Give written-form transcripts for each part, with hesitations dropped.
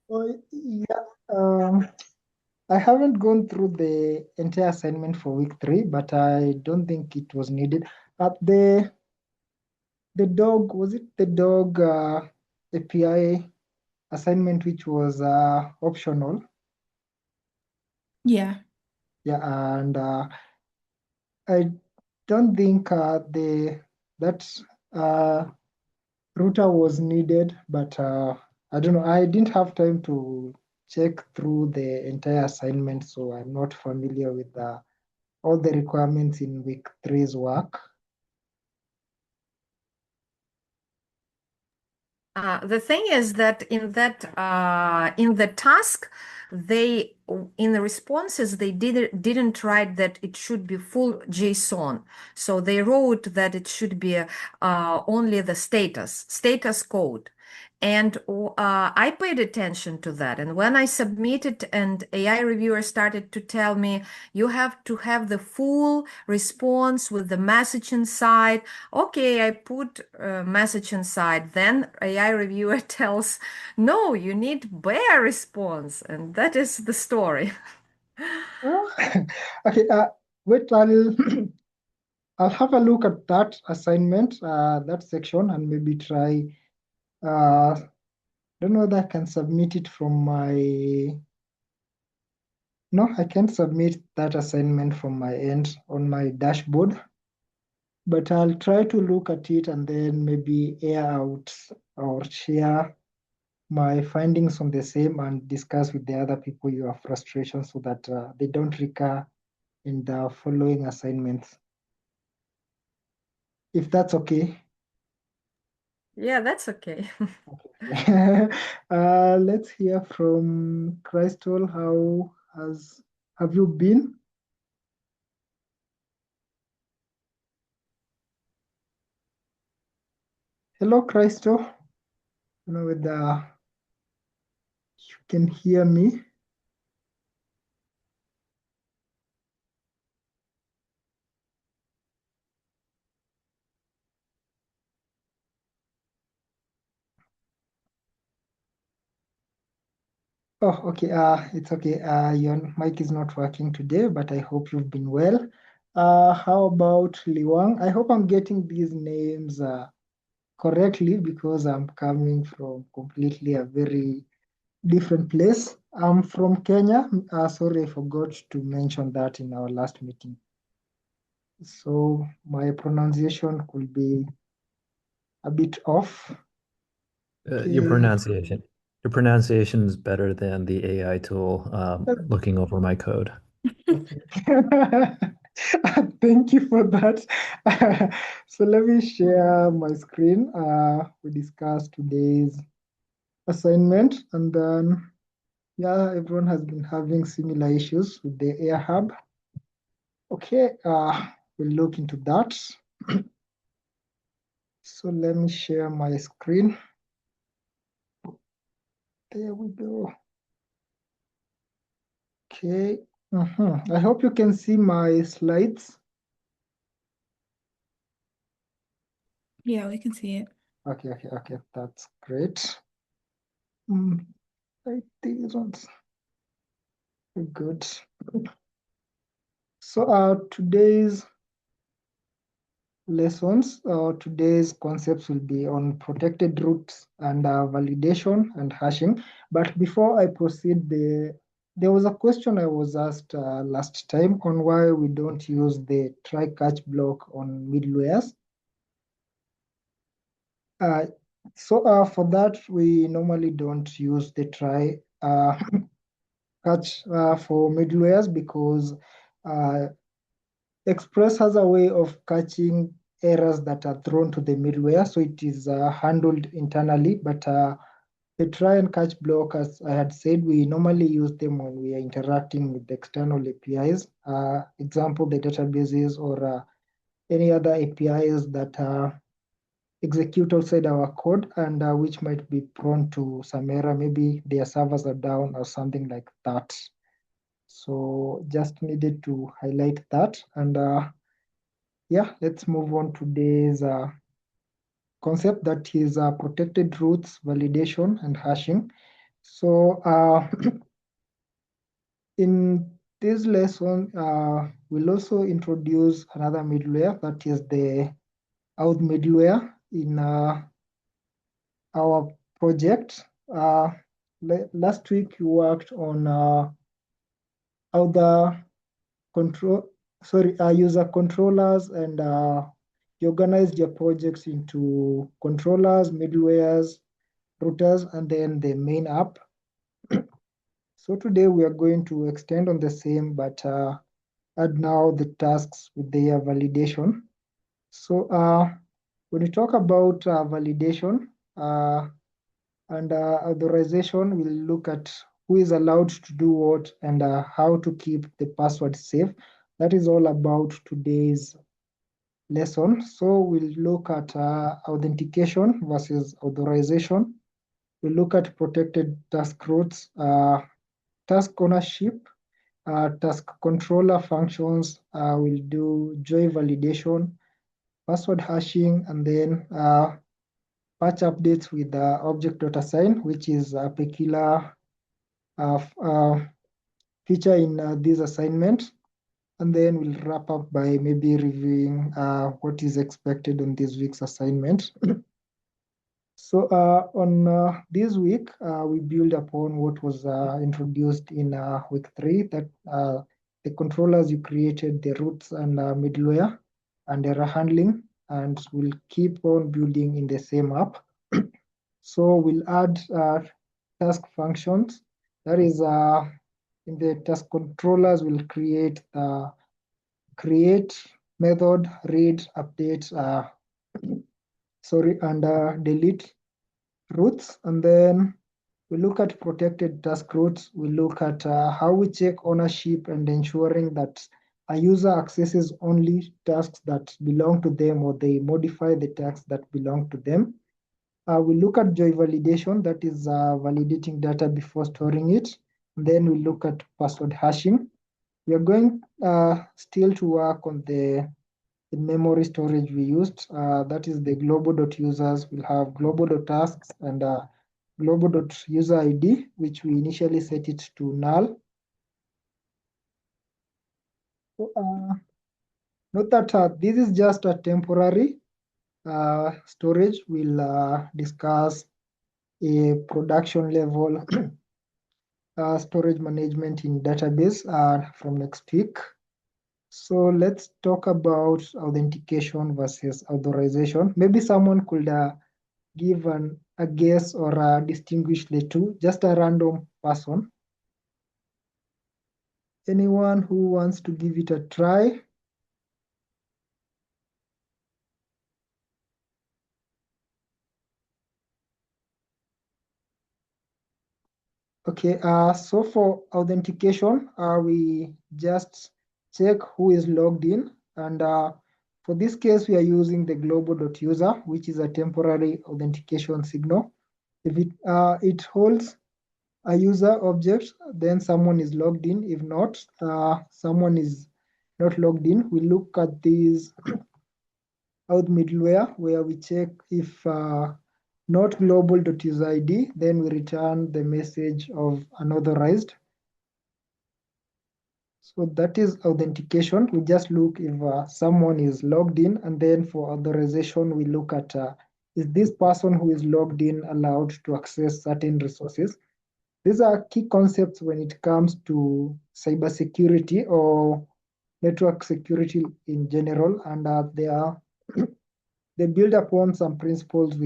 Oh, yeah. I haven't gone through the entire assignment for week 3, but I don't think it was needed. The dog, was it the dog API assignment which was optional? Yeah. Yeah, and I don't think the that uh, router was needed, but I don't know. I didn't have time to check through the entire assignment, so I'm not familiar with all the requirements in week three's work. The thing is that in the task, they in the responses they didn't write that it should be full JSON. So they wrote that it should be only the status code. And I paid attention to that. And when I submitted, and AI reviewer started to tell me, you have to have the full response with the message inside. Okay, I put a message inside. Then AI reviewer tells, no, you need bare response. And that is the story. Oh, okay, wait, I'll have a look at that assignment, that section, and maybe try. Don't know whether I can submit it from my. No, I can't submit that assignment from my end on my dashboard, but I'll try to look at it and then maybe air out or share my findings on the same and discuss with the other people your frustrations so that they don't recur in the following assignments. If that's okay. Yeah, that's okay. Let's hear from Crystal. How has have you been? Hello, Crystal. I don't know whether you can hear me. Oh, okay. It's okay. Your mic is not working today, but I hope you've been well. How about Liwang? I hope I'm getting these names correctly because I'm coming from completely a very different place. I'm from Kenya. Sorry, I forgot to mention that in our last meeting. So my pronunciation could be a bit off. Your Okay. pronunciation. Your pronunciation is better than the AI tool looking over my code. Okay. Thank you for that. So let me share my screen. We discussed today's assignment, and then yeah, everyone has been having similar issues with the Air Hub. Okay, we'll look into that. So let me share my screen. There we go. Okay. I hope you can see my slides. Yeah, we can see it. Okay. That's great. Mm, I think these ones are good. So today's lessons, today's concepts will be on protected routes and validation and hashing. But before I proceed, there was a question I was asked last time on why we don't use the try-catch block on middlewares. Uh, so for that, we normally don't use the try catch for middlewares because uh, Express has a way of catching errors that are thrown to the middleware, so it is handled internally. But the try and catch block, as I had said, we normally use them when we are interacting with external APIs. Example, the databases or any other APIs that execute outside our code and which might be prone to some error. Maybe their servers are down or something like that. So just needed to highlight that. And yeah, let's move on to today's concept that is protected routes, validation, and hashing. So in this lesson, we'll also introduce another middleware, that is the Auth middleware in our project. Last week we worked on other user controllers, and you organized your projects into controllers, middlewares, routers, and then the main app. So today we are going to extend on the same, but add now the tasks with their validation. So when we talk about validation and authorization, we'll look at who is allowed to do what and how to keep the password safe. That is all about today's lesson. So we'll look at authentication versus authorization. We'll look at protected task routes, task ownership, task controller functions. We'll do joy validation, password hashing, and then patch updates with object.assign, which is a peculiar feature in this assignment. And then we'll wrap up by maybe reviewing what is expected on this week's assignment. So on this week, we build upon what was introduced in week 3, that the controllers you created, the routes and middleware and error handling, and we'll keep on building in the same app. So we'll add task functions. That is, in the task controllers, we'll create create method, read, update, and delete routes. And then we look at protected task routes. We look at how we check ownership and ensuring that a user accesses only tasks that belong to them, or they modify the tasks that belong to them. We look at joy validation, that is validating data before storing it. And then we look at password hashing. We are going still to work on the memory storage we used. That is the global.users. We'll have global.tasks and global.user ID, which we initially set it to null. So, note that this is just a temporary storage. We'll discuss a production level storage management in database from next week. So let's talk about authentication versus authorization. Maybe someone could give a guess or distinguish the two, just a random person. Anyone who wants to give it a try? Okay, so for authentication, we just check who is logged in. And for this case, we are using the global.user, which is a temporary authentication signal. If it holds a user object, then someone is logged in. If not, someone is not logged in. We look at these Auth middleware, where we check if not global.user ID, then we return the message of unauthorized. So that is authentication. We just look if someone is logged in, and then for authorization, we look at is this person who is logged in allowed to access certain resources. These are key concepts when it comes to cybersecurity or network security in general, and they build upon some principles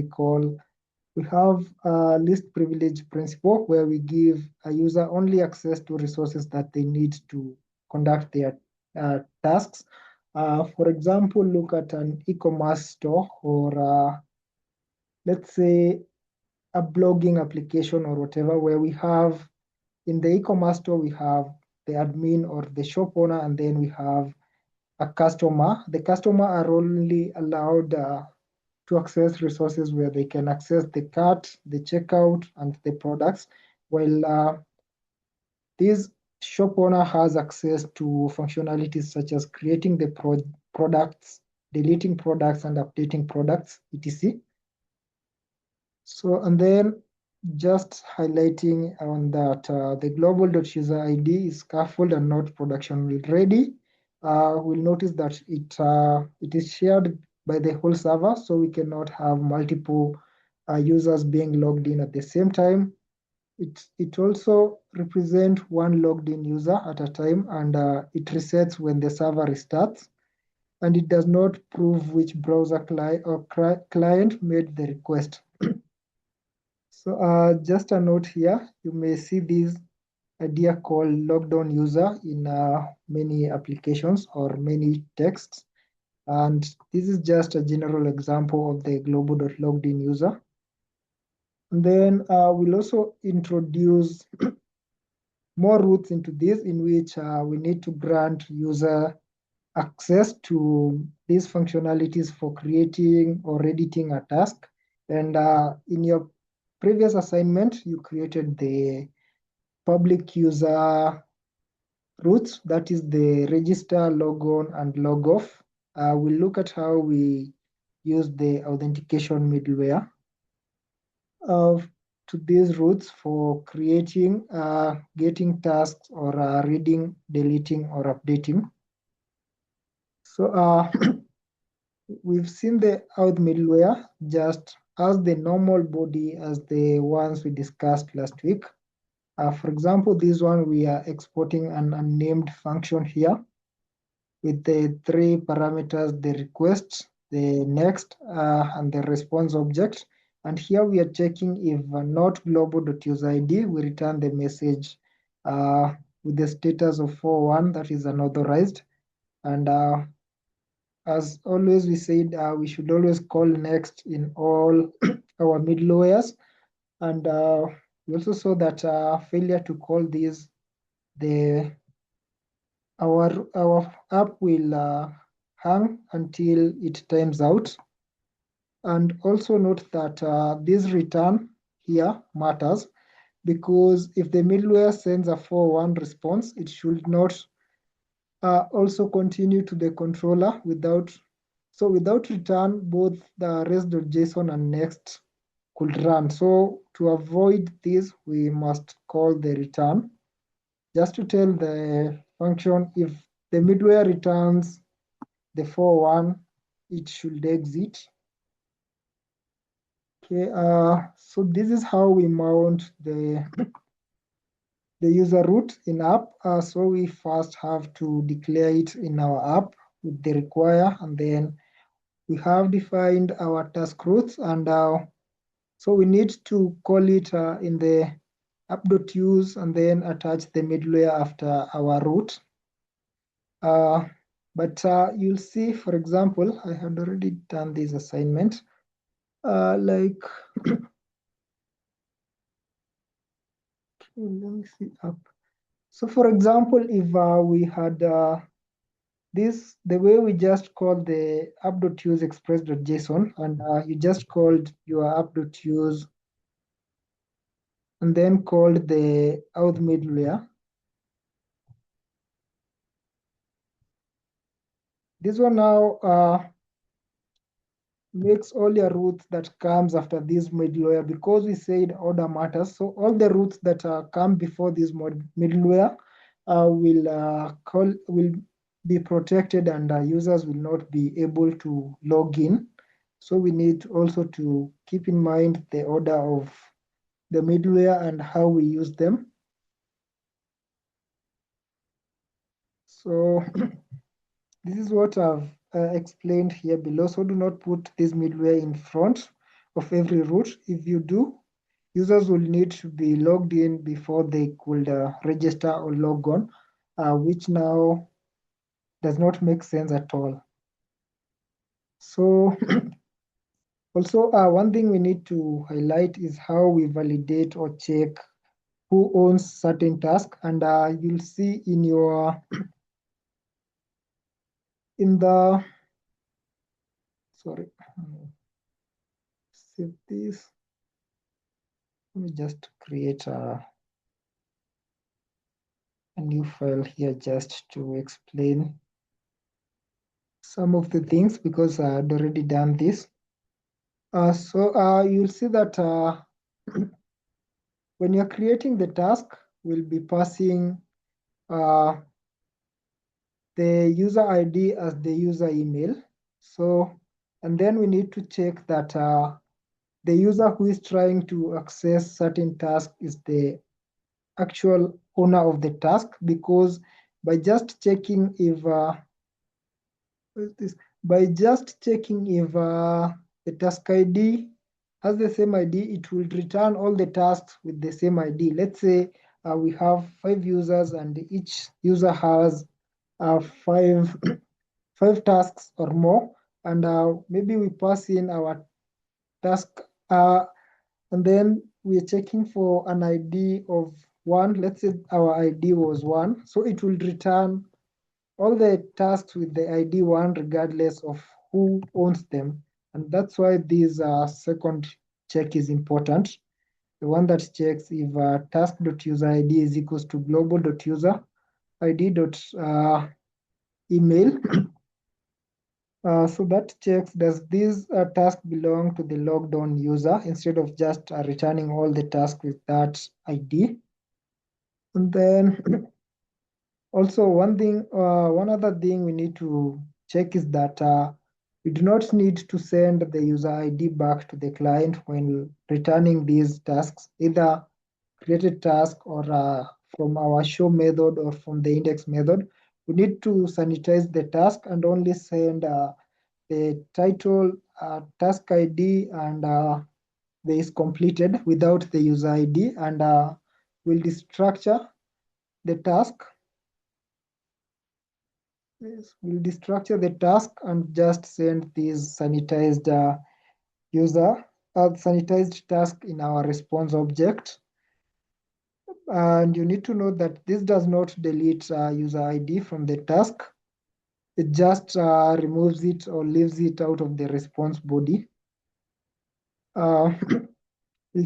we have a least privilege principle, where we give a user only access to resources that they need to conduct their tasks. For example, look at an e-commerce store, or let's say a blogging application or whatever, where we have in the e-commerce store, we have the admin or the shop owner, and then we have a customer. The customer are only allowed to access resources where they can access the cart, the checkout, and the products, while this shop owner has access to functionalities such as creating the products, deleting products, and updating products, etc. So, and then just highlighting on that the global.user ID is scaffold and not production ready. We'll notice that it is shared by the whole server, so we cannot have multiple users being logged in at the same time. It also represents one logged in user at a time, and it resets when the server restarts, and it does not prove which browser client made the request. So just a note here, you may see this idea called logged on user in many applications or many texts. And this is just a general example of the global.logged in user. And then we'll also introduce more routes into this, in which we need to grant user access to these functionalities for creating or editing a task. And in your previous assignment, you created the public user routes, that is the register, log on, and log off. We'll look at how we use the authentication middleware to these routes for creating, getting tasks, or reading, deleting, or updating. So we've seen the auth middleware just as the normal body as the ones we discussed last week. For example, this one, we are exporting an unnamed function here with the three parameters: the request, the next, and the response object. And here we are checking if not global.userid, we return the message with the status of 4.1, that is unauthorized. And as always, we said we should always call next in all our middlewares. And we also saw that failure to call these, our app will hang until it times out. And also note that this return here matters, because if the middleware sends a 4.1 response, it should not also continue to the controller without return, both the res.json and next could run. So to avoid this, we must call the return just to tell the function if the middleware returns the 4.1, it should exit. Okay, so this is how we mount the user root in app. So we first have to declare it in our app with the require, and then we have defined our task routes, and so we need to call it in the app.use and then attach the middleware after our root. But you'll see, for example, I had already done this assignment. Like, let me see up. So for example, if we had this, the way we just called the app.use express.json, and you just called your app.use and then called the auth middleware. This one now makes all your routes that comes after this middleware, because we said order matters. So all the routes that come before this middleware will be protected, and users will not be able to log in. So we need also to keep in mind the order of the middleware and how we use them. So this is what I've explained here below. So do not put this middleware in front of every route. If you do, users will need to be logged in before they could register or log on, which now does not make sense at all. So also one thing we need to highlight is how we validate or check who owns certain tasks. And you'll see in your sorry, save this. Let me just create a new file here just to explain some of the things, because I had already done this. So you'll see that when you're creating the task, we'll be passing the user ID as the user email. So, and then we need to check that the user who is trying to access certain task is the actual owner of the task, because by just checking if by just checking if the task ID has the same ID, it will return all the tasks with the same ID. Let's say we have 5 users and each user has five five tasks or more, and maybe we pass in our task and then we're checking for an ID of 1. Let's say our ID was 1, so it will return all the tasks with the ID 1 regardless of who owns them. And that's why this second check is important. The one that checks if task.userid is equals to global.user id.email. So that checks, does this task belong to the logged on user instead of just returning all the tasks with that ID. And then also one other thing we need to check is that we do not need to send the user ID back to the client when returning these tasks, either created task or from our show method or from the index method. We need to sanitize the task and only send the title, task ID, and the is completed without the user ID, and we'll destructure the task. Yes, we'll destructure the task and just send this sanitized sanitized task in our response object. And you need to know that this does not delete user ID from the task. It just removes it or leaves it out of the response body. We'll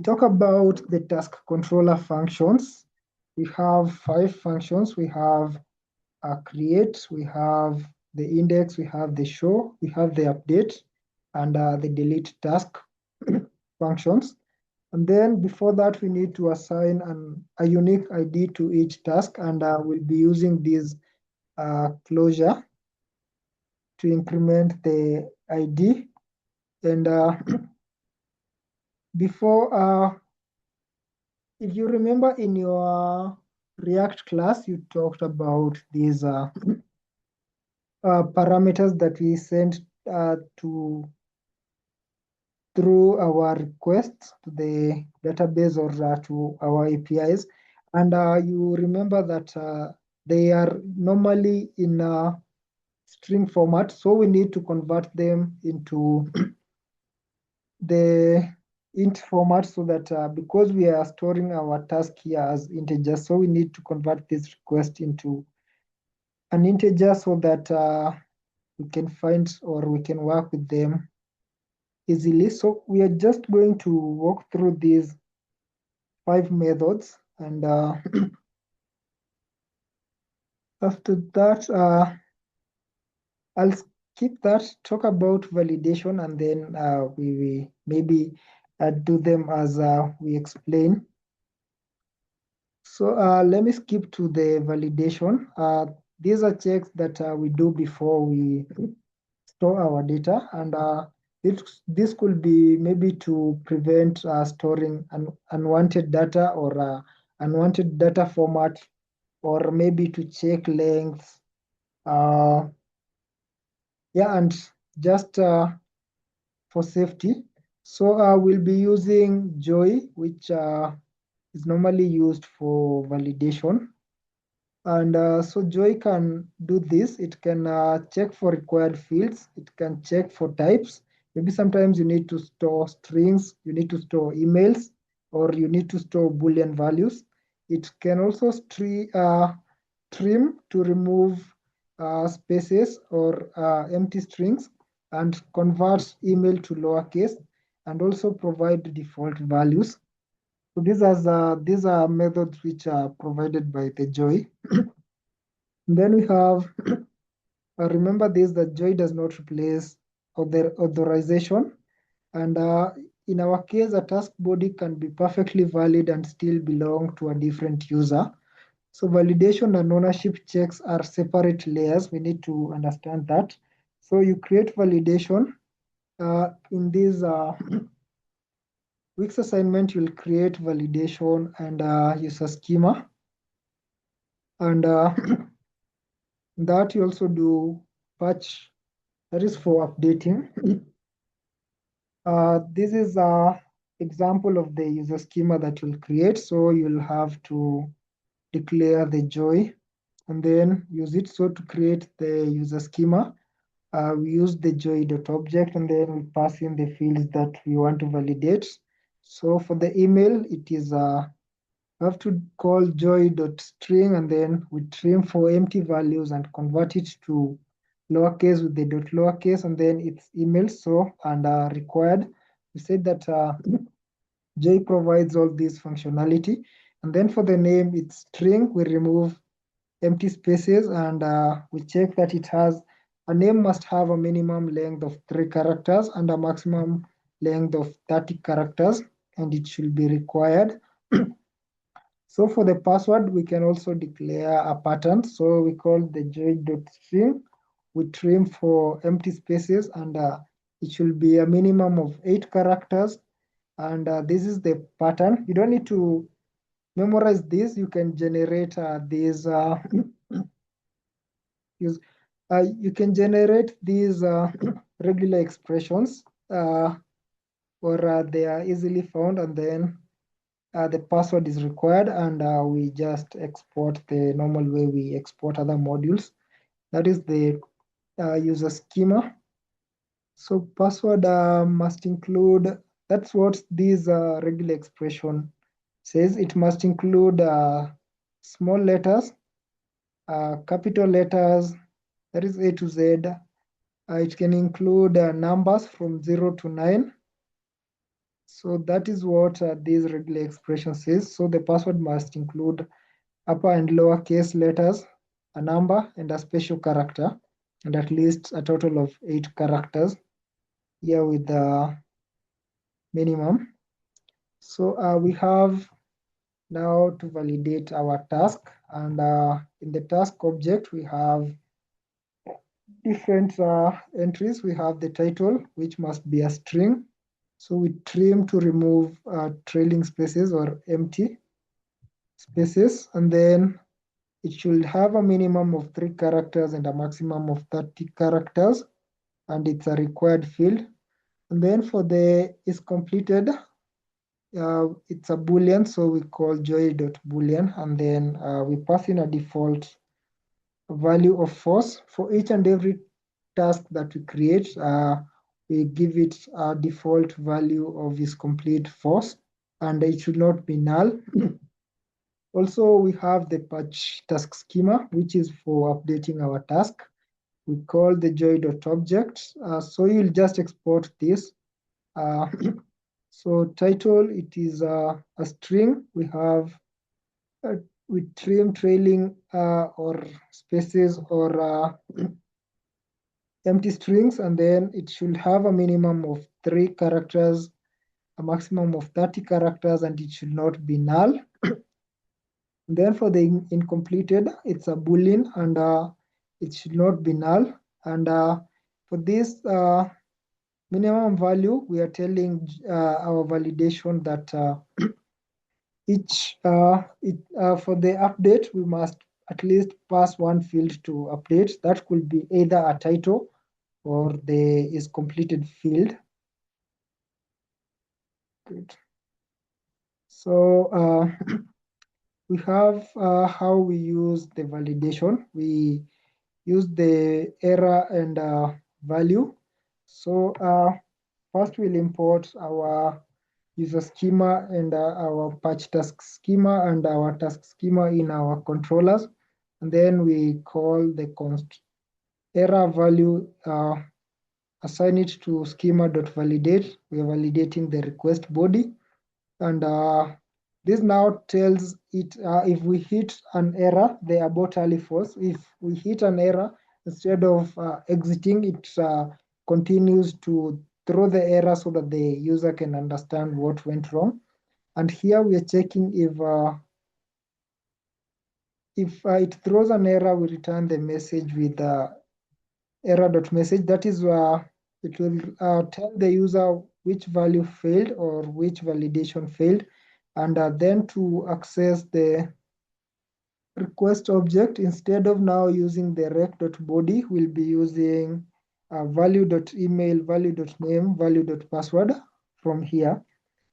talk about the task controller functions. We have 5 functions. We have create, we have the index, we have the show, we have the update, and the delete task functions. And then before that, we need to assign a unique ID to each task, and we'll be using this closure to increment the ID. And before, if you remember in your React class, you talked about these parameters that we sent through our requests to the database or to our APIs. And you remember that they are normally in a string format, so we need to convert them into the int format, so that because we are storing our task here as integers, so we need to convert this request into an integer so that we can find or we can work with them easily. So we are just going to walk through these 5 methods, and after that I'll skip that, talk about validation, and then we maybe do them as we explain. So let me skip to the validation. These are checks that we do before we store our data, and this could be maybe to prevent storing unwanted data or unwanted data format, or maybe to check length. Yeah, and just for safety. So we'll be using Joy, which is normally used for validation. And so Joy can do this. It can check for required fields. It can check for types. Maybe sometimes you need to store strings, you need to store emails, or you need to store Boolean values. It can also trim to remove spaces or empty strings, and convert email to lowercase, and also provide default values. So these are methods which are provided by the Joy. Then we have, remember this, that Joy does not replace authorization, and in our case, a task body can be perfectly valid and still belong to a different user. So validation and ownership checks are separate layers. We need to understand that. So you create validation. In this week's assignment, you'll create validation and user schema. And that you also do patch, that is for updating. This is an example of the user schema that you'll create. So you'll have to declare the joy and then use it. So to create the user schema, we use the joy.object and then we pass in the fields that we want to validate. So for the email, it is we have to call joy.string and then we trim for empty values and convert it to lowercase with the dot lowercase and then it's email. So and required, we said that Joy provides all this functionality. And then for the name, it's string. We remove empty spaces and we check that it has a name must have a minimum length of 3 characters and a maximum length of 30 characters, and it should be required. So for the password, we can also declare a pattern. So we call the joy.string. We trim for empty spaces and it should be a minimum of 8 characters. And this is the pattern. You don't need to memorize this. You can generate these. You can generate these regular expressions, or they are easily found, and then the password is required, and we just export the normal way we export other modules. That is the user schema. So password must include, that's what this regular expression says. It must include small letters, capital letters, that is A to Z. It can include numbers from 0 to 9. So that is what this regular expression says. So the password must include upper and lower case letters, a number, and a special character, and at least a total of 8 characters here with the minimum. So we have now to validate our task, and in the task object we have different entries. We have the title, which must be a string. So we trim to remove trailing spaces or empty spaces, and then it should have a minimum of 3 characters and a maximum of 30 characters, and it's a required field. And then for the is completed, it's a boolean, so we call joy.boolean, and then we pass in a default value of false. For each and every task that we create, we give it a default value of is complete false, and it should not be null. Also, we have the patch task schema, which is for updating our task. We call the joy.object. So you'll just export this. So title, it is a string. We have we trim trailing or spaces or empty strings, and then it should have a minimum of 3 characters, a maximum of 30 characters, and it should not be null. Then for the incompleted, it's a boolean, and it should not be null. And for this minimum value, we are telling our validation that for the update, we must at least pass one field to update. That could be either a title or the is completed field. Good. So we have how we use the validation. We use the error and value. So first we'll import our user schema and our patch task schema and our task schema in our controllers. And then we call the const error value, assign it to schema.validate. We are validating the request body. And this now tells it if we hit an error, the abort early false. If we hit an error, instead of exiting, it continues to throw the error so that the user can understand what went wrong. And here we are checking if it throws an error, we return the message with error.message. That is it will tell the user which value failed or which validation failed. And then to access the request object, instead of now using the rec.body, we'll be using value.email, value.name, value.password from here.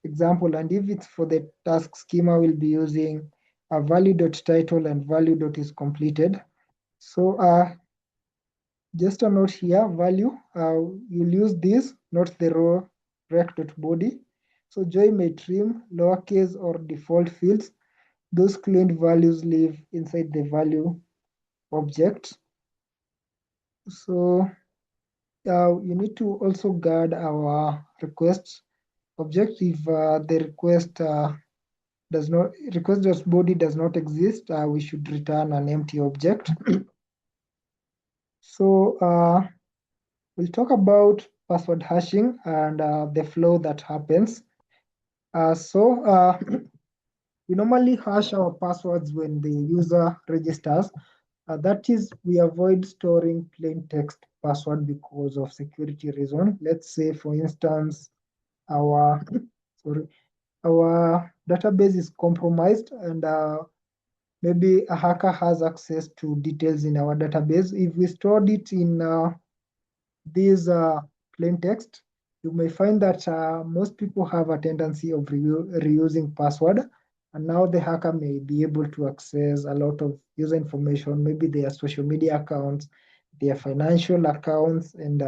Example, and if it's for the task schema, we'll be using value.title and value.isCompleted. So just a note here, value, you'll use this, not the raw rec.body. So Joy may trim lowercase or default fields. Those cleaned values live inside the value object. So you need to also guard our request object. If the request.body does not exist, we should return an empty object. So we'll talk about password hashing and the flow that happens. We normally hash our passwords when the user registers. That is, we avoid storing plain text password because of security reason. Let's say, for instance, our database is compromised and maybe a hacker has access to details in our database. If we stored it in this plain text, you may find that most people have a tendency of reusing password. And now the hacker may be able to access a lot of user information, maybe their social media accounts, their financial accounts, and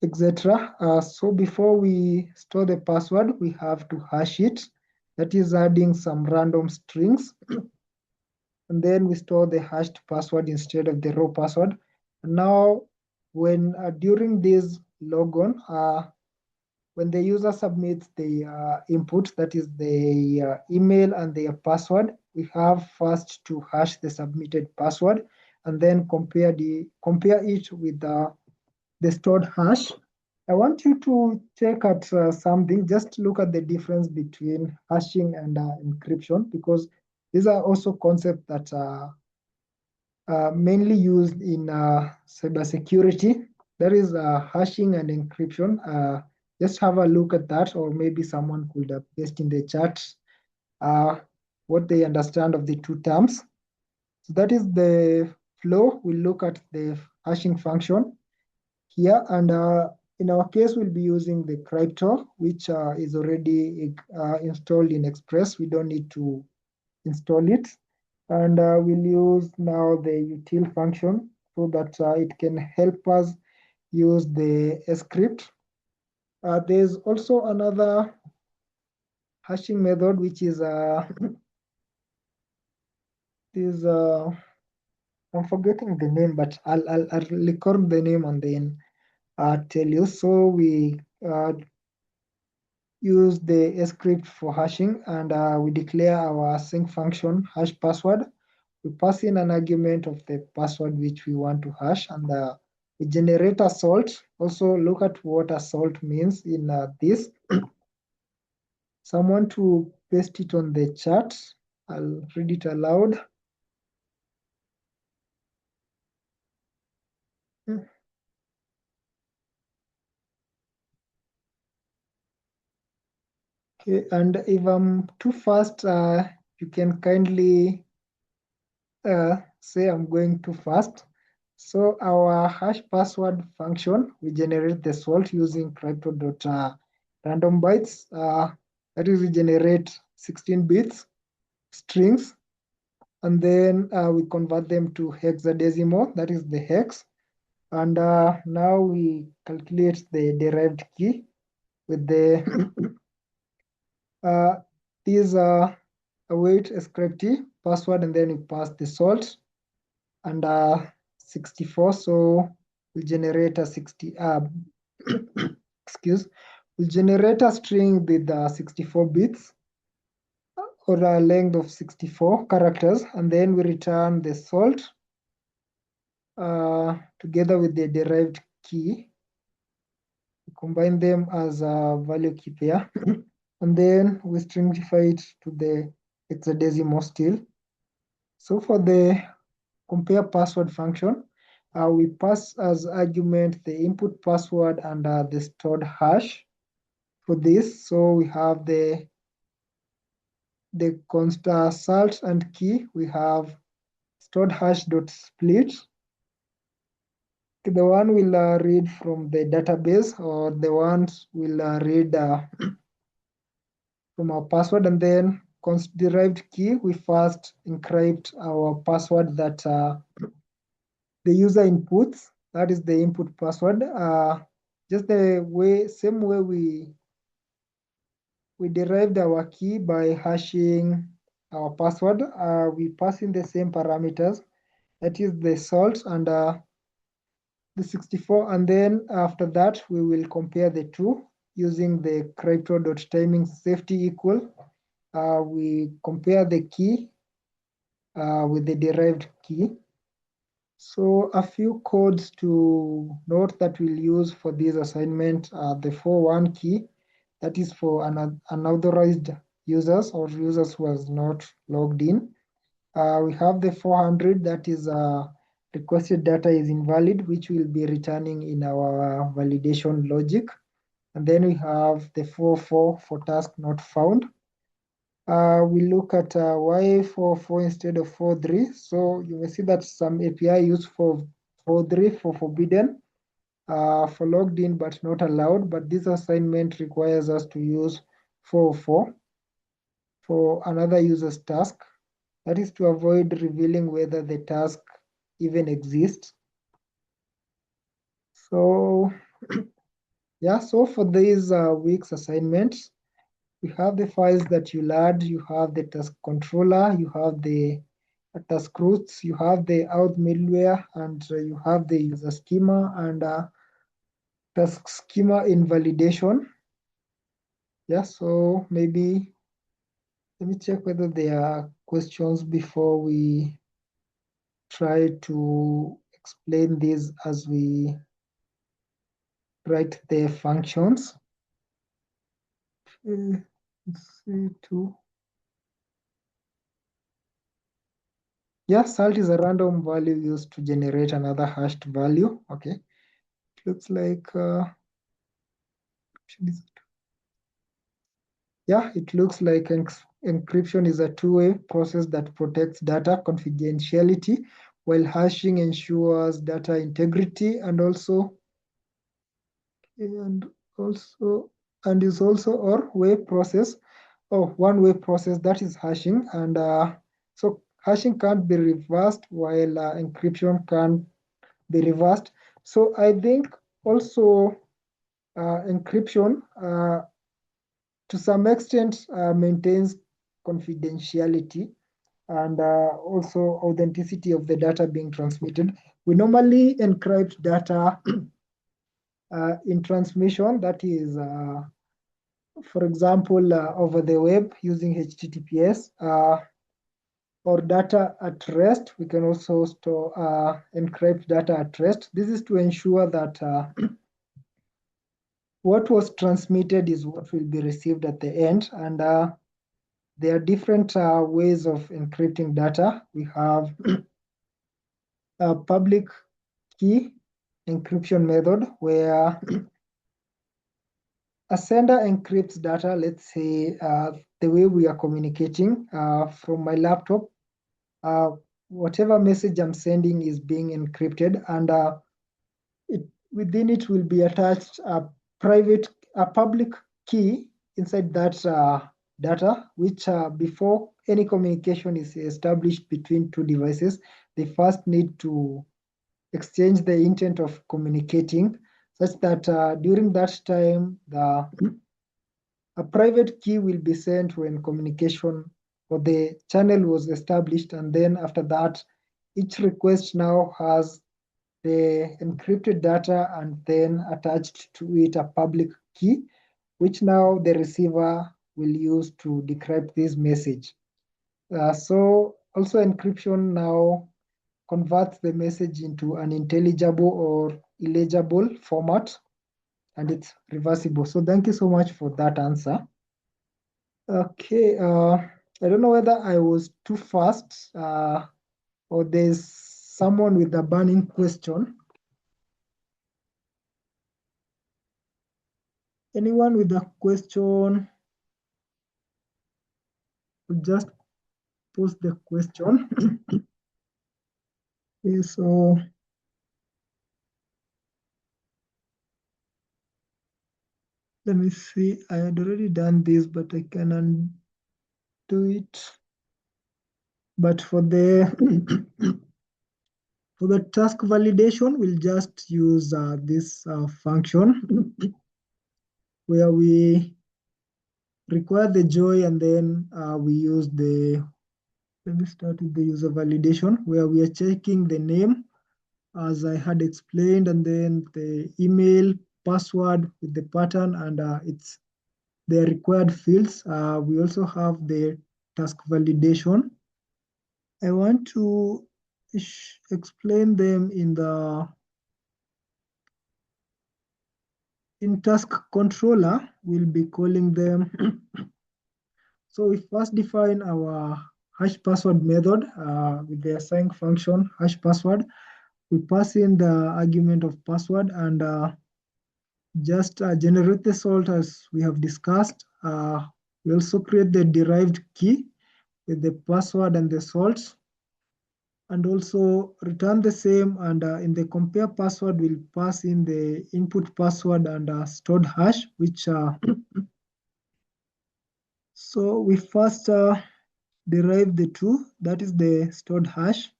etc. So before we store the password, we have to hash it. That is adding some random strings. And then we store the hashed password instead of the raw password. And now, when during this logon, when the user submits the input, that is the email and their password, we have first to hash the submitted password and then compare it with the stored hash. I want you to check at something. Just look at the difference between hashing and encryption, because these are also concepts that are mainly used in cybersecurity. There is hashing and encryption. Just have a look at that, or maybe someone could paste in the chat what they understand of the two terms. So that is the flow. We'll look at the hashing function here, and in our case, we'll be using the Crypto, which is already installed in Express. We don't need to install it. And we'll use now the util function so that it can help us use the script. There's also another hashing method, which is I'm forgetting the name, but I'll record the name and then tell you. So we use the script for hashing, and we declare our sync function hash password. We pass in an argument of the password which we want to hash, and we generate a salt. Also look at what a salt means in this. Someone to paste it on the chat. I'll read it aloud. Okay, and if I'm too fast, you can kindly say I'm going too fast. So our hash password function, we generate the salt using crypto.random bytes. That is, we generate 16 bits strings, and then we convert them to hexadecimal, that is the hex. And now we calculate the derived key with the these await a script password, and then we pass the salt and 64. So we'll generate a 60 we'll generate a string with 64 bits or a length of 64 characters, and then we return the salt together with the derived key. combine them as a value key pair, and then we stringify it to the hexadecimal still. So for the compare password function, we pass as argument the input password and the stored hash for this. So we have the const salt and key. We have stored hash dot split. The one will read from the database, or the ones will read from our password, and then const derived key. We first encrypt our password that the user inputs. That is the input password. Just the same way we derived our key by hashing our password. We pass in the same parameters, that is the salt and the 64, and then after that we will compare the two using the crypto.timing safety equal. We compare the key with the derived key. So a few codes to note that we'll use for this assignment are the 41 key, that is for unauthorized users or users who has not logged in. We have the 400, that is requested data is invalid, which will be returning in our validation logic. And then we have the 44 for task not found. We look at why 44 instead of 43. So you may see that some API use for 43 for forbidden, for logged in but not allowed. But this assignment requires us to use 44 for another user's task. That is to avoid revealing whether the task even exists. So yeah, so for these week's assignments, you have the files that you add, you have the task controller, you have the task routes, you have the out middleware, and you have the user schema and task schema invalidation. Yeah, so maybe let me check whether there are questions before we try to explain this as we write the functions. Let's see two. Yeah, salt is a random value used to generate another hashed value. Okay, it looks like yeah, it looks like encryption is a two-way process that protects data confidentiality, while hashing ensures data integrity and also is also or way process or one-way process, that is hashing. And so hashing can't be reversed while encryption can be reversed. So I think also encryption to some extent maintains confidentiality and also authenticity of the data being transmitted. We normally encrypt data in transmission, that is for example, over the web using HTTPS, or data at rest. We can also store encrypt data at rest. This is to ensure that what was transmitted is what will be received at the end. And there are different ways of encrypting data. We have a public key encryption method where a sender encrypts data. Let's say the way we are communicating from my laptop, whatever message I'm sending is being encrypted, and within it will be attached a public key inside that data, which before any communication is established between two devices, they first need to exchange the intent of communicating, such that during that time, a private key will be sent when communication or the channel was established. And then after that, each request now has the encrypted data and then attached to it a public key, which now the receiver will use to decrypt this message. So also encryption now converts the message into an intelligible or illegible format. and it's reversible. So thank you so much for that answer. Okay, I don't know whether I was too fast or there's someone with a burning question. Anyone with a question, just post the question. Okay, so let me see. I had already done this, but I can undo it. But for the for the task validation, we'll just use this function where we require the joy, and then we use the, let me start with the user validation, where we are checking the name as I had explained, and then the email, password with the pattern, and it's the required fields. We also have the task validation. I want to explain them in task controller. We'll be calling them. So we first define our hash password method with the assign function hash password. We pass in the argument of password and just generate the salt as we have discussed. We also create the derived key with the password and the salts, and also return the same. And in the compare password, we'll pass in the input password and stored hash, which so we first derive the two, that is the stored hash.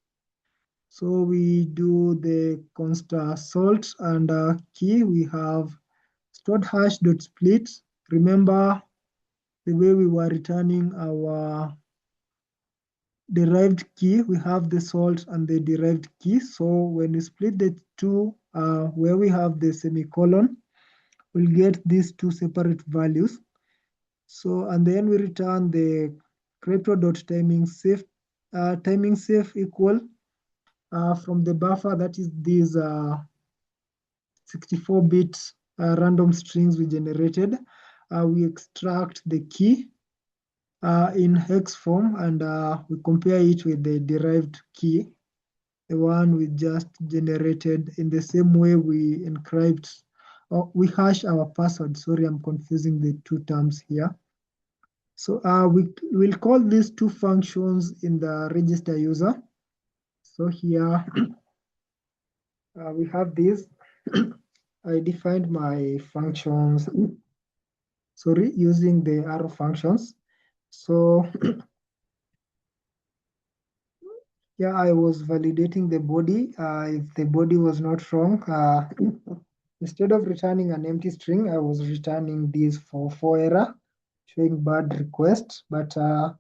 So we do the const salt and key. We have stored hash dot split. Remember the way we were returning our derived key, we have the salt and the derived key. So when we split the two, where we have the semicolon, we'll get these two separate values. So, and then we return the crypto.timing safe, timing safe equal from the buffer, that is these 64-bit random strings we generated. We extract the key in hex form, and we compare it with the derived key, the one we just generated. In the same way we encrypt, or we hash our password. Sorry, I'm confusing the two terms here. So we will call these two functions in the register user. So here we have this. I defined my functions, sorry, using the arrow functions. So yeah, I was validating the body. If the body was not wrong, instead of returning an empty string, I was returning this for error, showing bad request. But the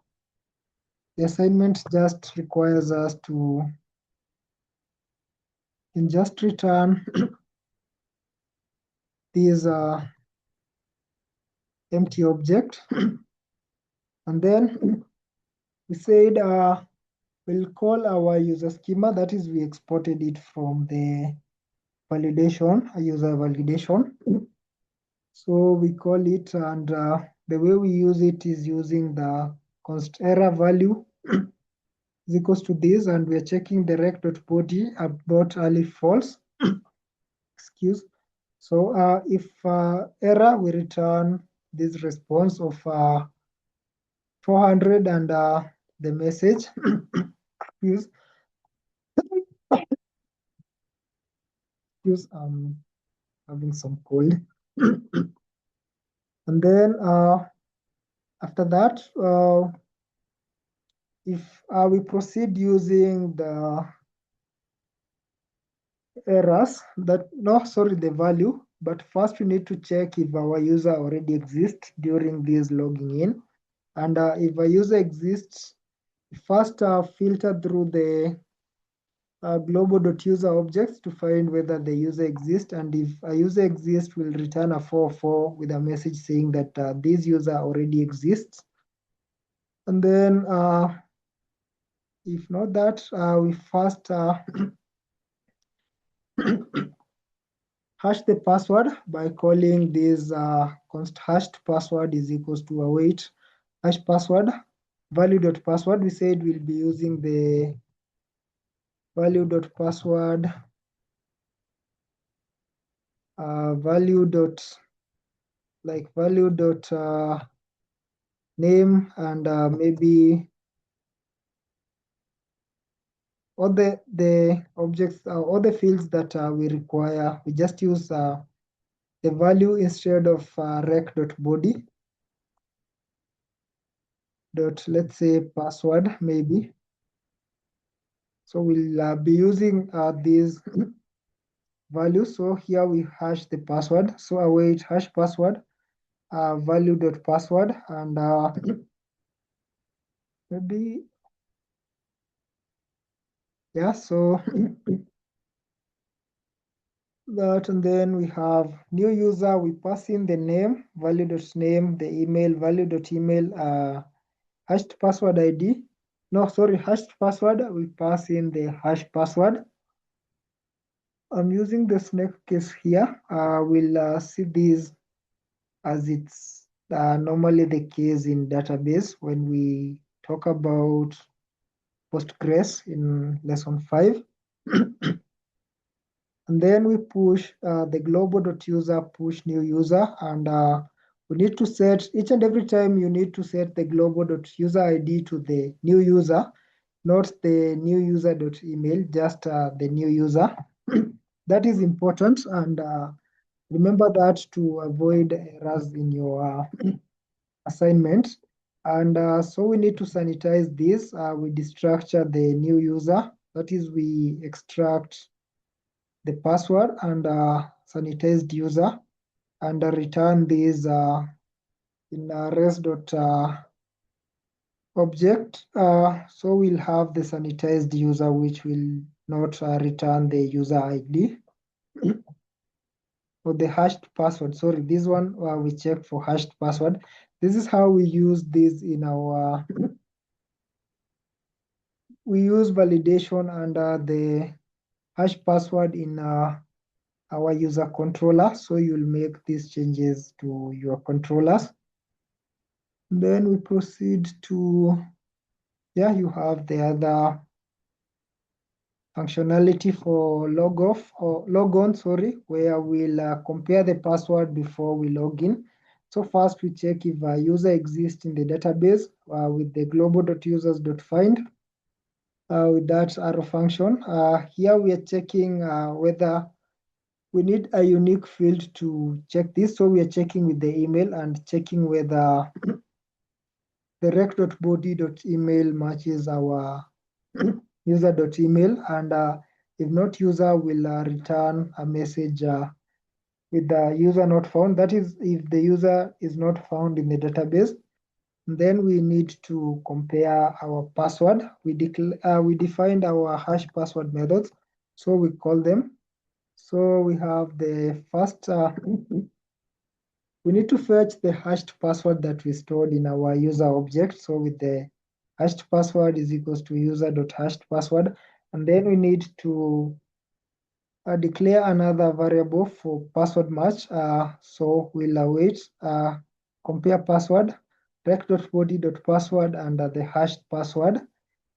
assignment just requires us to just return this empty object. And then we said we'll call our user schema, that is we exported it from the validation, user validation. So we call it, and the way we use it is using the const error value is equals to this, and we are checking the rec.body about early false. Excuse. So if error, we return this response of 400 and the message. Excuse. Excuse, having some cold. And then after that, if we proceed using the errors, the value, but first we need to check if our user already exists during this logging in. And if a user exists, first filter through the global.user objects to find whether the user exists. And if a user exists, we'll return a 404 with a message saying that this user already exists. And then if not that, we first hash the password by calling this const hashed password is equals to await hash password value.password. We said we'll be using the value.password value dot name and maybe all the objects all the fields that we require. We just use the value instead of rec.body dot, let's say, password maybe. So we'll be using these values. So here we hash the password. So await hash password value.password and maybe, yeah, so that, and then we have new user, we pass in the name, value.name, the email, value.email, hashed password ID. No, sorry, hashed password, we pass in the hash password. I'm using the snake case here. We'll see this as it's normally the case in database when we talk about Postgres in lesson 5. And then we push the global.user push new user, and we need to set each and every time you need to set the global.user ID to the new user, not the new user.email, just the new user. That is important, and remember that to avoid errors in your assignment. And so we need to sanitize this. We destructure the new user. That is, we extract the password and sanitized user and return this in res.object. So we'll have the sanitized user, which will not return the user ID. For the hashed password, sorry, this one we check for hashed password. This is how we use this in our we use validation under the hash password in our user controller. So you'll make these changes to your controllers. Then we proceed to, yeah, you have the other functionality for log off or log on, sorry, where we'll compare the password before we log in. So first we check if a user exists in the database with the global.users.find with that arrow function. Here we are checking whether we need a unique field to check this. So we are checking with the email and checking whether the rec.body.email matches our user.email, and if not, user will return a message with the user not found. That is, if the user is not found in the database. Then we need to compare our password. We defined our hash password methods, so we call them. So we have the first, we need to fetch the hashed password that we stored in our user object. So with the hashed password is equals to user.hashed password. And then we need to declare another variable for password match. So we'll await compare password, rec.body.password under the hashed password.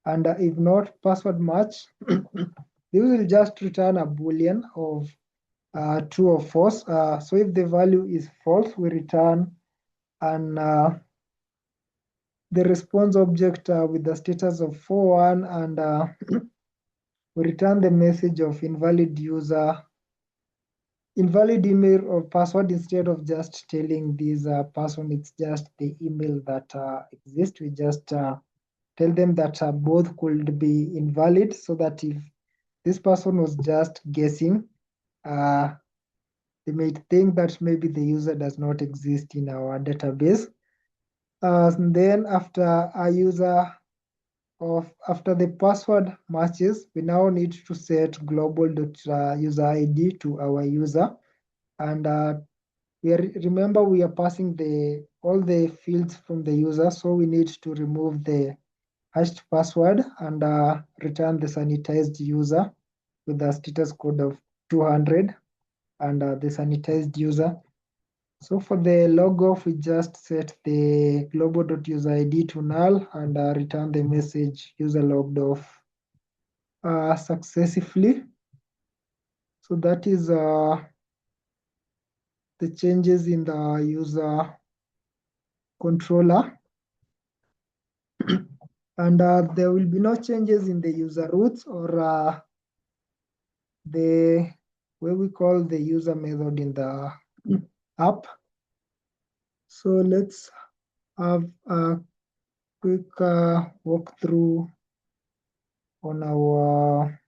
And if not password match, this will just return a boolean of true or false. So if the value is false, we return and the response object with the status of 41, and we return the message of invalid user, invalid email or password, instead of just telling this person it's just the email that exists. We just tell them that both could be invalid, so that if this person was just guessing, they may think that maybe the user does not exist in our database. And then after after the password matches, we now need to set global.user ID to our user. And remember we are passing all the fields from the user, so we need to remove the hashed password and return the sanitized user with the status code of 200. and the sanitized user. So for the logoff, we just set the global.userid to null and return the message user logged off successfully. So that is the changes in the user controller. And there will be no changes in the user routes or the way we call the user method in the app. So let's have a quick walkthrough on our.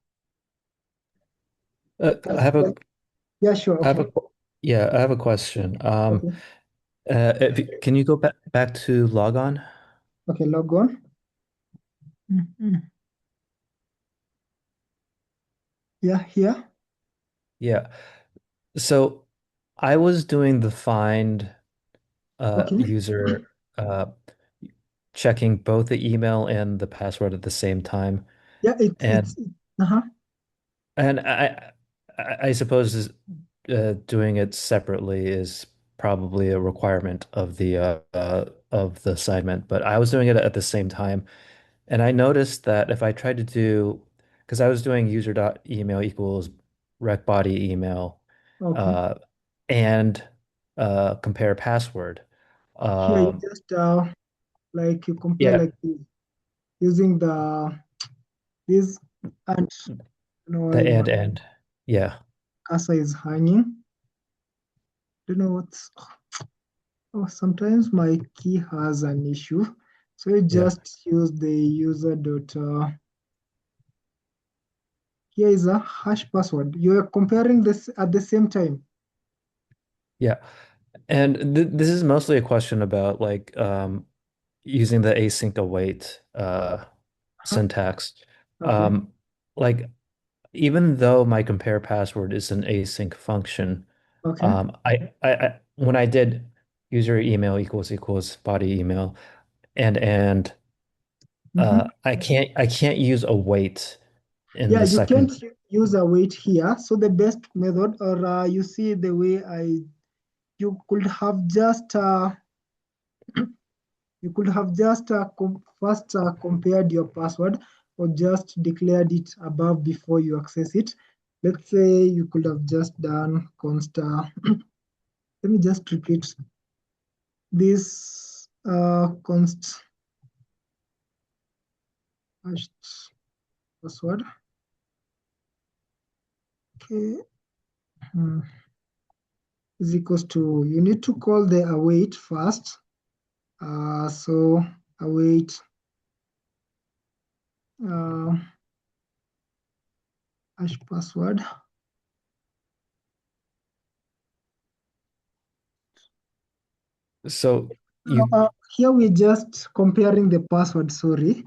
I have a Yeah, sure. I have Okay. I have a question. Okay. Can you go back to log on? Okay, log on. Mhm. Yeah, here. Yeah. So I was doing the find Okay. user uh, checking both the email and the password at the same time, Yeah, and uh-huh. and I suppose doing it separately is probably a requirement of the assignment, but I was doing it at the same time. And I noticed that if I tried to do, because I was doing user.email equals rec body email, Okay. uh, and compare password. Here you Um, just like you compare yeah, like using this and you know the why my and yeah, cursor is hanging. Don't know what's oh sometimes my key has an issue. So you yeah, just use the user dot here is a hash password. You are comparing this at the same time. yeah. And th this is mostly a question about like using the async await Huh? syntax. Okay. Um, like even though my compare password is an async function, Okay. when I did user email equals body email and Mhm. I can't use await in Yeah, the you can't second. use a weight here. So the best method, or you see the way you could have just first compared your password or just declared it above before you access it. Let's say you could have just done const. Let me just repeat this const hashed password. Okay. Hmm. Is equals to you need to call the await first. So await uh, hash password. So you Here we're just comparing the password. Sorry.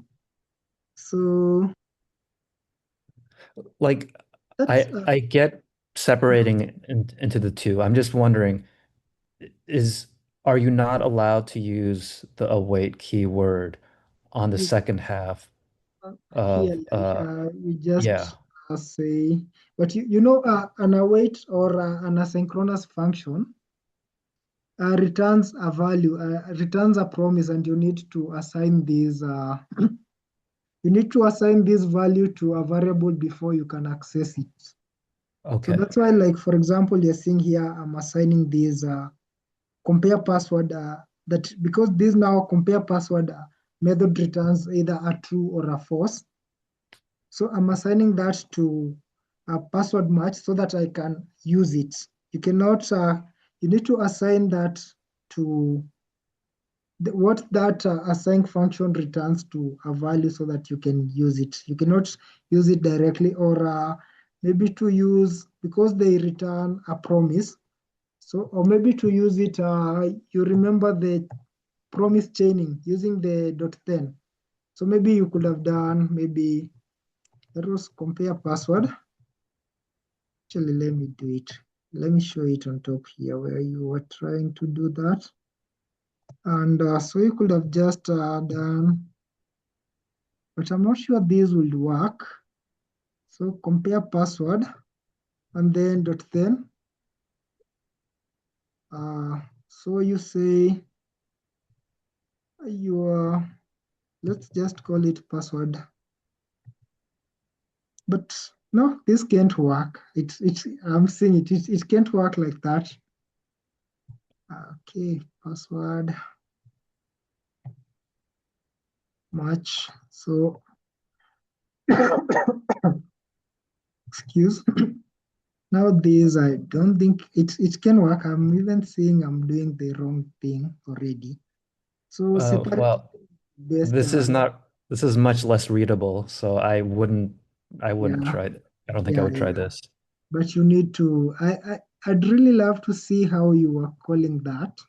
So like that's I get separating into the two. I'm just wondering, is are you not allowed to use the await keyword on the you, second half here of like we yeah. just say, but an await or an asynchronous function returns a value, returns a promise, and you need to assign these. You need to assign this value to a variable before you can access it. So Okay. that's why, like for example, you're seeing here, I'm assigning this compare password that because this now compare password method returns either a true or a false. So I'm assigning that to a password match so that I can use it. You cannot, you need to assign that to what that assign function returns to a value so that you can use it. You cannot use it directly or maybe to use because they return a promise. So, or maybe to use it, you remember the promise chaining using the .10. So maybe you could have done maybe that was compare password. Actually, let me do it. Let me show it on top here where you were trying to do that. And so you could have just done, but I'm not sure this will work. So compare password and then .10. So you say your, let's just call it password. But no, this can't work. I'm saying it can't work like that. Okay, password match. So excuse. Now this I don't think it can work. I'm even saying I'm doing the wrong thing already. So separate Well, best this is much less readable, so I wouldn't yeah, try it. I don't think I yeah, would try yeah. this. But you need to I'd really love to see how you are calling that.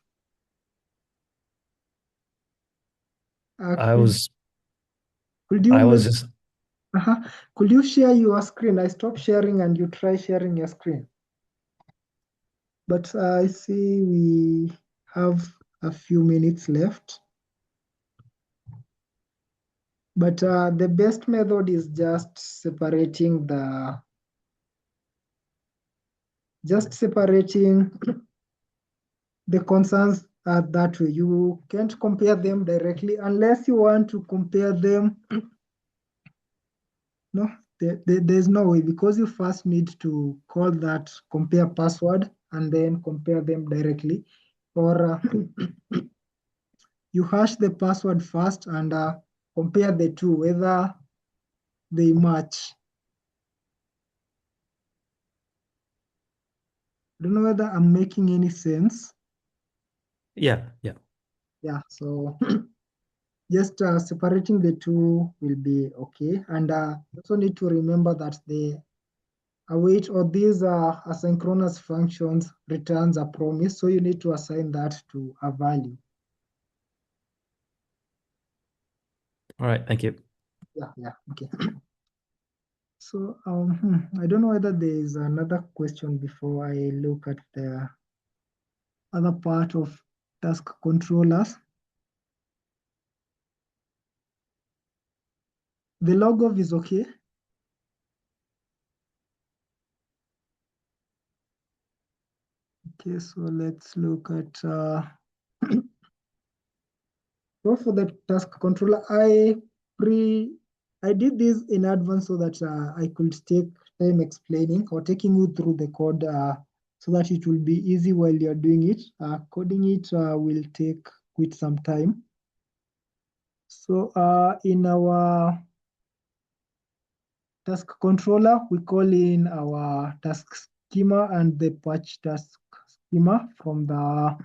Uh, I could, was could you I was maybe just could you share your screen? I stop sharing and you try sharing your screen. But I see we have a few minutes left. But the best method is just separating the concerns that way. You can't compare them directly unless you want to compare them. No, there's no way because you first need to call that compare password and then compare them directly. Or you hash the password first and compare the two, whether they match. I don't know whether I'm making any sense. yeah, yeah. Yeah, so just separating the two will be okay. And you also need to remember that the await or these asynchronous functions returns a promise. So you need to assign that to a value. All right, thank you. Yeah, yeah, okay. So I don't know whether there is another question before I look at the other part of task controllers. The logo is okay. Okay, so let's look at so for the task controller, I did this in advance so that I could take time explaining or taking you through the code so that it will be easy while you're doing it. Coding it will take quite some time. So in our task controller, we call in our task schema and the patch task schema from the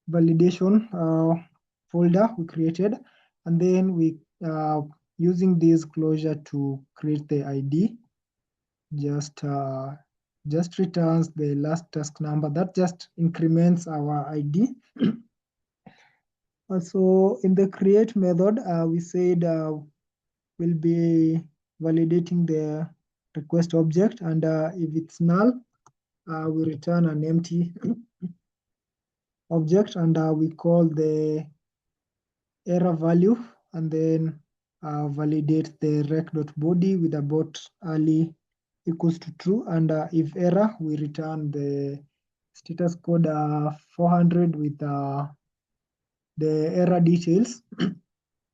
validation folder we created. And then we using this closure to create the ID, just returns the last task number. That just increments our ID. Also in the create method, we said we'll be validating the request object, and if it's null, we return an empty object, and we call the error value, and then validate the rec.body with about early equals to true, and if error, we return the status code 400 with the error details.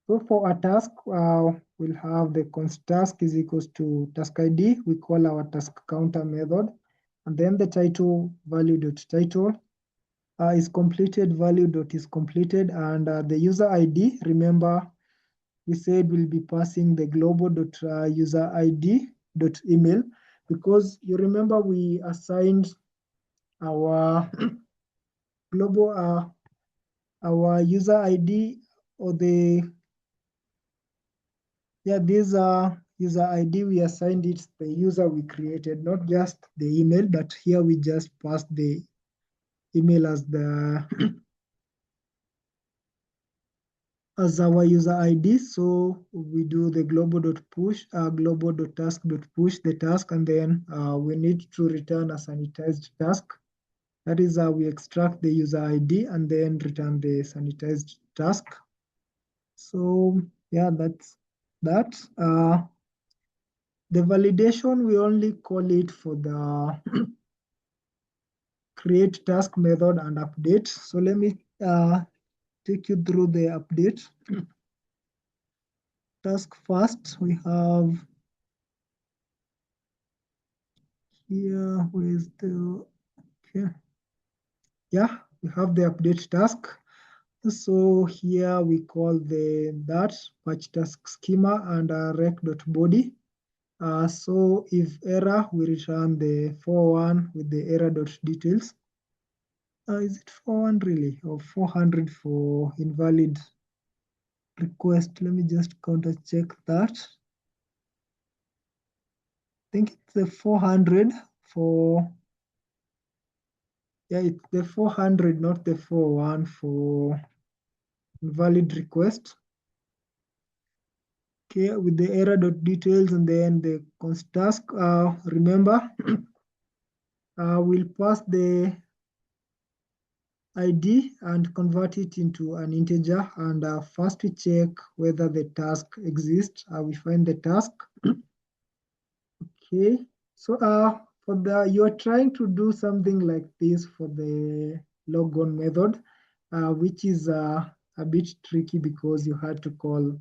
So for a task, we'll have the const task is equals to task ID. We call our task counter method, and then the title value dot title is completed value dot is completed, and the user ID. Remember, we said we'll be passing the global dot user ID dot email, because you remember we assigned our global our user ID, or the yeah, this user ID, we assigned it the user we created, not just the email, but here we just passed the email as the as our user ID. So we do the global.push, global.task.push the task, and then we need to return a sanitized task. That is how we extract the user ID and then return the sanitized task. So yeah, that's that. The validation, we only call it for the create task method and update. So let me take you through the update. Task first, we have here, where's the, okay. Yeah, we have the update task. So here we call that patch task schema and rec.body. So if error, we return the 41 with the error.details. Is it 41 really, or 400 for invalid request? Let me just counter check that. I think it's the 400 for, yeah, it's the 400, not the 41 for invalid request. Okay, with the error.details and then the const task. Remember, we'll pass the ID and convert it into an integer. And first we check whether the task exists. We find the task. Okay, so for the, you are trying to do something like this for the logon method, which is a bit tricky because you had to call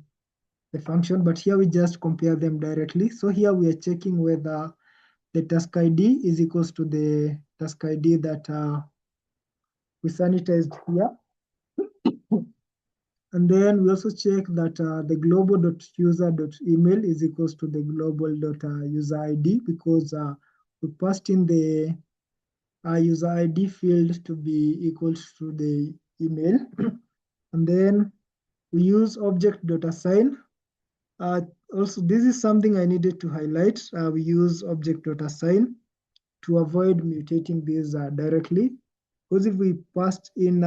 the function, but here we just compare them directly. So here we are checking whether the task ID is equals to the task ID that we sanitized here. And then we also check that the global.user.email is equals to the global.user ID because we passed in the user ID field to be equals to the email. And then we use object.assign. Also, this is something I needed to highlight. We use object.assign to avoid mutating this directly. Because if we passed in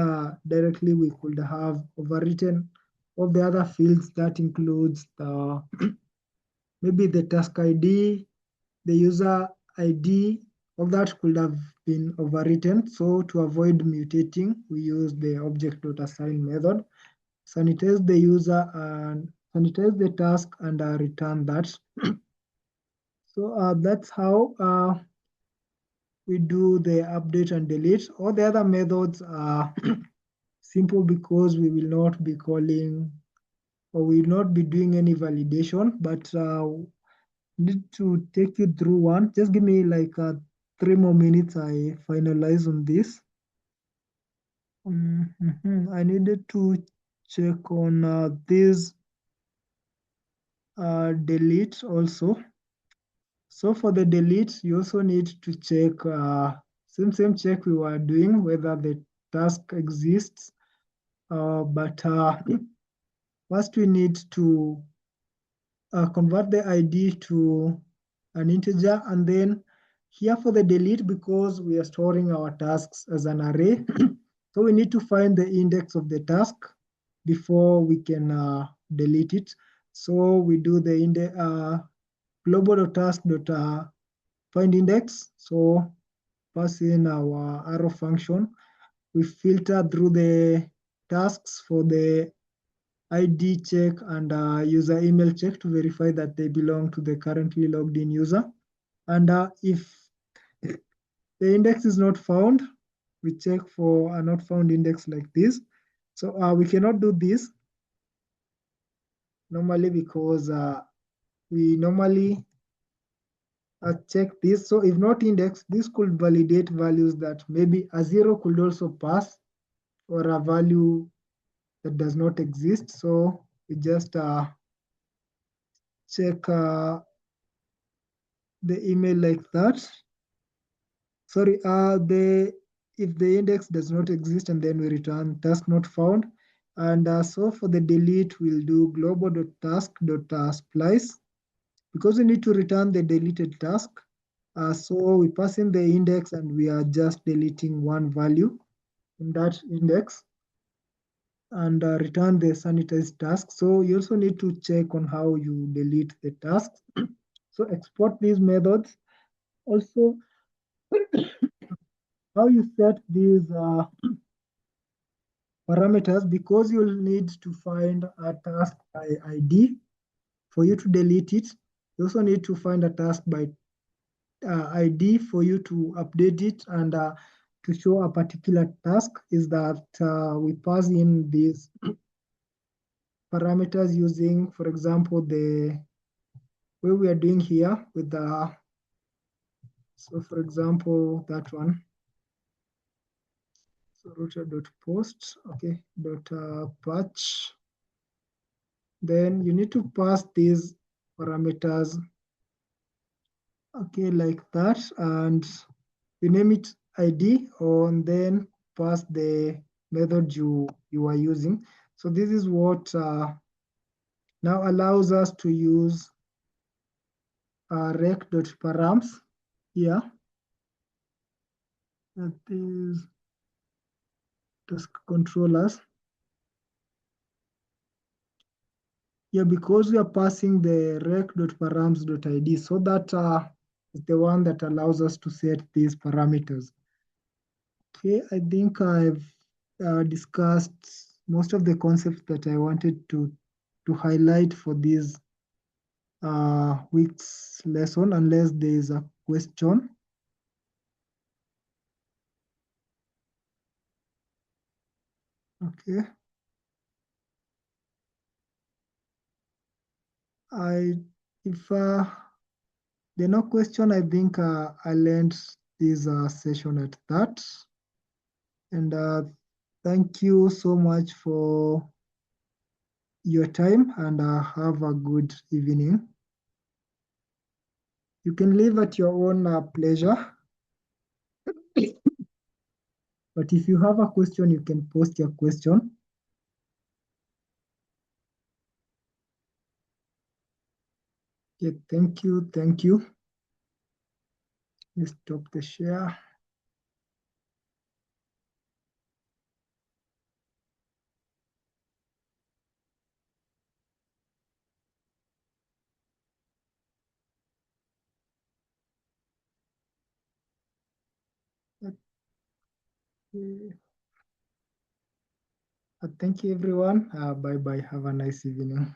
directly, we could have overwritten all the other fields that includes the maybe the task ID, the user ID, all that could have been overwritten. So to avoid mutating, we use the object.assign method, sanitize the user and sanitize the task and return that. So that's how we do the update and delete. All the other methods are simple because we will not be calling or we will not be doing any validation, but need to take you through one. Just give me like 3 more minutes. I finalize on this. I needed to check on this delete also. So for the delete, you also need to check same check we were doing whether the task exists. But first we need to convert the ID to an integer, and then here for the delete, because we are storing our tasks as an array, so we need to find the index of the task before we can delete it. So we do the global.task.find index. So pass in our arrow function. We filter through the tasks for the ID check and user email check to verify that they belong to the currently logged in user. And if the index is not found, we check for a not found index like this. So we cannot do this normally because we normally check this. So if not index, this could validate values that maybe a 0 could also pass or a value that does not exist. So we just check the email like that. Sorry, if the index does not exist, and then we return task not found. And so for the delete, we'll do global.task.splice because we need to return the deleted task. So we pass in the index and we are just deleting one value in that index and return the sanitized task. So you also need to check on how you delete the tasks. So export these methods. Also, how you set these parameters, because you'll need to find a task by ID for you to delete it. You also need to find a task by ID for you to update it, and to show a particular task is that we pass in these parameters using, for example, the way we are doing here with the, so for example, that one. So router.post, okay, patch. Then you need to pass these parameters, okay, like that, and you name it ID, and then pass the method you are using. So this is what now allows us to use rec.params here. That is task controllers. Yeah, because we are passing the rec.params.id, so that is the one that allows us to set these parameters. Okay, I think I've discussed most of the concepts that I wanted to highlight for this week's lesson, unless there is a question. Okay. If there are no question, I think I'll end this session at that. And thank you so much for your time, and have a good evening. You can leave at your own pleasure. But if you have a question, you can post your question. Okay, thank you. Thank you. Let's stop the share. Okay. Thank you, everyone. Bye bye. Have a nice evening.